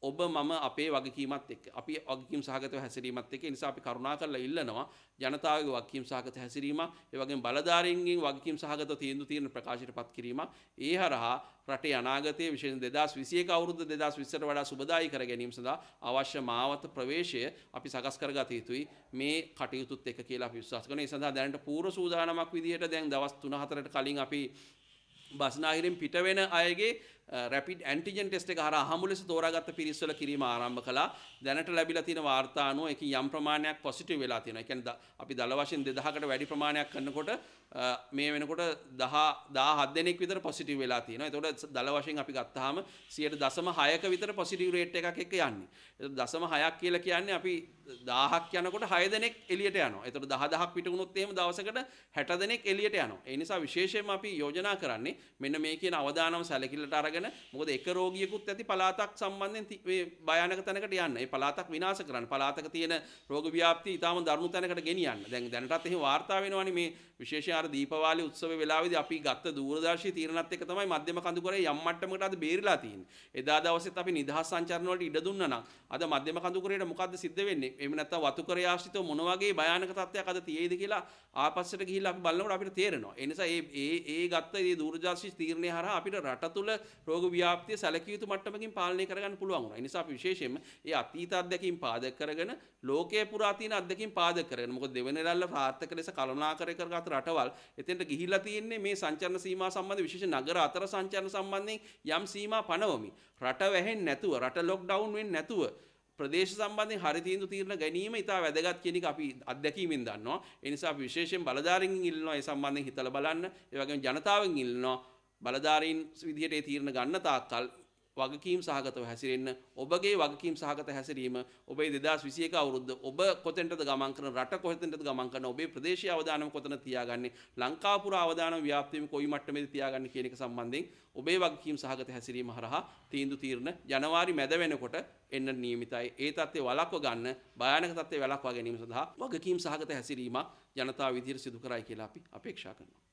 ඔබ මම අපේ වගකීමත් එක්ක අපි වගකීම් සහගතව හැසිරීමත් එක්ක ඒ නිසා අපි කරුණාකරලා ඉල්ලනවා ජනතාවගේ වගකීම් සහගත හැසිරීම ඒ වගේම බලධාරීන්ගෙන් වගකීම් සහගත තීන්දුව ප්‍රකාශයටපත් කිරීම ඒ හරහා රටේ අනාගතයේ විශේෂයෙන් 2021 අවුරුද්ද 2020ට වඩා සුබදායී කර ගැනීම සඳහා අවශ්‍ය මාවත ප්‍රවේශය අපි සකස් කරගත යුතුයි මේ කටයුතුත් එක්ක කියලා අපි විශ්වාස කරනවා. ඒ සඳහා දැනට පූර්ව සූදානමක් විදිහට දැන් දවස් 3-4ට කලින් අපි බස්නාහිරෙන් පිට වෙන අයගේ රැපිඩ් ඇන්ටිජන් ටෙස්ට් එක හරහා අහමු ලෙස තෝරාගත්ත පිරිස් වල කිරීම ආරම්භ කළා. දැනට ලැබිලා තියෙන වාර්තා අනුව ඒකේ යම් ප්‍රමාණයක් පොසිටිව් වෙලා තියෙනවා. ඒ කියන්නේ අපි දල වශයෙන් 2000කට වැඩි ප්‍රමාණයක් කරනකොට මේ වෙනකොට 17 දෙනෙක් විතර පොසිටිව් වෙලා තියෙනවා. ඒතකොට දල වශයෙන් අපි ගත්තාම 0.6ක විතර පොසිටිව් රේට් එකක් එක්ක යන්නේ. ඒතකොට 0.6ක් කියලා කියන්නේ අපි 1000ක් යනකොට 6 දෙනෙක් එළියට යනවා. ඒතකොට 10000ක් පිට වුණොත් එහෙම දවසකට 60 දෙනෙක් එළියට යනවා. ඒ නිසා විශේෂයෙන්ම අපි යෝජනා කරන්නේ මෙන්න මේ කියන අවදානම සැලකිල්ලට අරගෙන මොකද එක රෝගියෙකුත් ඇති පළාතක් සම්බන්ධයෙන් මේ භයානක තැනකට යන්න. ඒ පළාතක් විනාශ කරන්න. පළාතක තියෙන රෝග ව්‍යාප්තිය ඊටාම දරුණු තැනකට ගෙනියන්න. දැනටත් එහෙම වාර්තා වෙනවනේ මේ විශේෂයෙන් අර දීපවාලි උත්සව වෙලාවේදී අපි ගත්ත දූරදර්ශී තීරණත් එක්ක තමයි මධ්‍යම කඳුකරේ යම් මට්ටමකට අද බේරිලා තියෙන්නේ. එදා දවසෙත් අපි නිදහස් සංචාරන වලට ඉඩ දුන්නා නම් අද මධ්‍යම කඳුකරේට මොකද්ද සිද්ධ වෙන්නේ? එහෙම නැත්නම් වතුකරේ ආශ්‍රිතව මොන වගේ භයානක තත්ත්වයක් අද තියෙයිද කියලා ආපස්සට ගිහිල්ලා අපි බලනකොට අපිට තේරෙනවා. ඒ නිසා ඒ ගත්ත මේ දූරදර්ශී තීරණය හරහා අපිට රට තුල රෝග ව්‍යාප්තිය සැලකිය යුතු මට්ටමකින් පාලනය කරගන්න පුළුවන් වුණා. ඒ නිසා අපි විශේෂයෙන්ම මේ අතීත අත්දැකීම් පාදක කරගෙන ලෝකයේ පුරා තියෙන අත්දැකීම් පාදක කරගෙන මොකද දෙවෙනි රැල්ල ප්‍රාර්ථක ලෙස කළමනාකරණය කරගත් රටවල් එතෙන්ට ගිහිල්ලා තියෙන්නේ මේ සංචරණ සීමා සම්බන්ධ විශේෂ නගර අතර සංචරණ සම්බන්ධයෙන් යම් සීමා පනවමි. රට වැහෙන්නේ නැතුව රට ලොක්ඩවුන් වෙන්නේ නැතුව ප්‍රදේශ සම්බන්ධයෙන් හරි තීරණ ගැනීම ඉතා වැදගත් කියන එක අපි අත්දැකීමෙන් දන්නවා. ඒ නිසා අපි විශේෂයෙන් බලධාරීන්ගෙන් ඉල්ලනවා ඒ සම්බන්ධයෙන් හිතලා බලන්න. ඒ වගේම ජනතාවෙන් ඉල්ලනවා බලධාරීන් විදිහට ඒ තීරණ ගන්න තාක්කල් වගකීම් සහගතව හැසිරෙන්න. ඔබගේ වගකීම් සහගත හැසිරීම ඔබේ 2021 අවුරුද්ද ඔබ කොතෙන්ටද ගමන් කරන රට කොතෙන්ටද ගමන් කරන ඔබේ ප්‍රදේශීය අවදානම කොතනද තියාගන්නේ ලංකාව පුරා අවදානම ව්‍යාප්තියම කොයි මට්ටමේද තියාගන්නේ කියන එක සම්බන්ධයෙන් ඔබේ වගකීම් සහගත හැසිරීම හරහා තීරණ ජනවාරි මැද වෙනකොට එන්න නියමිතයි. ඒ තත්ත්වය වළක්ව ගන්න භයානක තත්ත්වය වළක්වා ගැනීම සඳහා වගකීම් සහගත හැසිරීමක් ජනතාව විදිහට සිදු කරයි කියලා අපි අපේක්ෂා කරනවා.